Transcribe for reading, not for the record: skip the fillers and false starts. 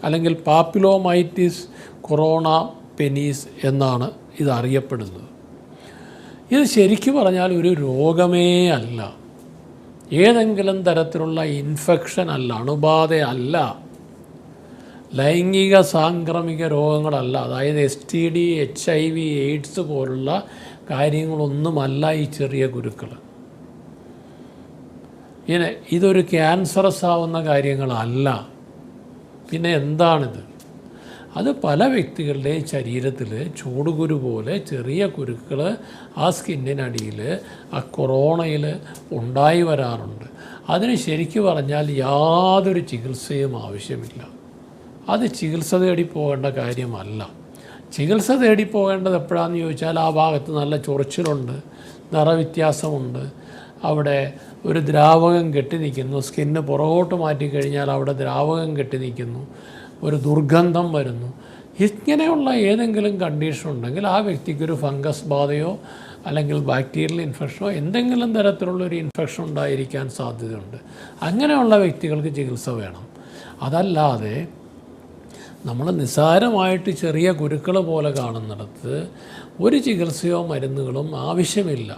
അല്ലെങ്കിൽ പാപ്പിലോമൈറ്റിസ് corona penis എന്നാണ് ഇത് അറിയപ്പെടുന്നത്. ഇത് ശരിക്കും പറഞ്ഞാൽ ഒരു രോഗമേ അല്ല, ഏതെങ്കിലും തരത്തിലുള്ള ഇൻഫെക്ഷൻ അല്ല, അണുബാധയല്ല, ലൈംഗിക സാംക്രമിക രോഗങ്ങളല്ല, അതായത് STD, HIV, എയ്ഡ്സ് പോലുള്ള കാര്യങ്ങളൊന്നുമല്ല ഈ ചെറിയ കുരുക്കൾ. ഇതൊരു ക്യാൻസറസ് ആവുന്ന കാര്യങ്ങളല്ല. പിന്നെ എന്താണിത്? അത് പല വ്യക്തികളുടെയും ശരീരത്തിൽ ചൂടുകുരു പോലെ ചെറിയ കുരുക്കൾ ആ സ്കിന്നിനടിയിൽ ആ കൊറോണയിൽ ഉണ്ടായി വരാറുണ്ട്. അതിന് ശരിക്കും പറഞ്ഞാൽ യാതൊരു ചികിത്സയും ആവശ്യമില്ല. അത് ചികിത്സ തേടി പോകേണ്ട കാര്യമല്ല. ചികിത്സ തേടി പോകേണ്ടത് എപ്പോഴാണെന്ന് ചോദിച്ചാൽ ആ ഭാഗത്ത് നല്ല ചൊറിച്ചിലുണ്ട്, നിറവ്യത്യാസമുണ്ട്, അവിടെ ഒരു ദ്രാവകം കെട്ടി നിൽക്കുന്നു, സ്കിന്ന് പുറകോട്ട് മാറ്റിക്കഴിഞ്ഞാൽ അവിടെ ദ്രാവകം കെട്ടി നിൽക്കുന്നു, ഒരു ദുർഗന്ധം വരുന്നു. ഇങ്ങനെയുള്ള ഏതെങ്കിലും കണ്ടീഷൻ ഉണ്ടെങ്കിൽ ആ വ്യക്തിക്കൊരു ഫംഗസ് ബാധയോ അല്ലെങ്കിൽ ബാക്ടീരിയൽ ഇൻഫെക്ഷനോ എന്തെങ്കിലും തരത്തിലുള്ളൊരു ഇൻഫെക്ഷൻ ഉണ്ടായിരിക്കാൻ സാധ്യതയുണ്ട്. അങ്ങനെയുള്ള വ്യക്തികൾക്ക് ചികിത്സ വേണം. അതല്ലാതെ നമ്മൾ നിസ്സാരമായിട്ട് ചെറിയ കുരുക്കൾ പോലെ കാണുന്നിടത്ത് ഒരു ചികിത്സയോ മരുന്നുകളും ആവശ്യമില്ല.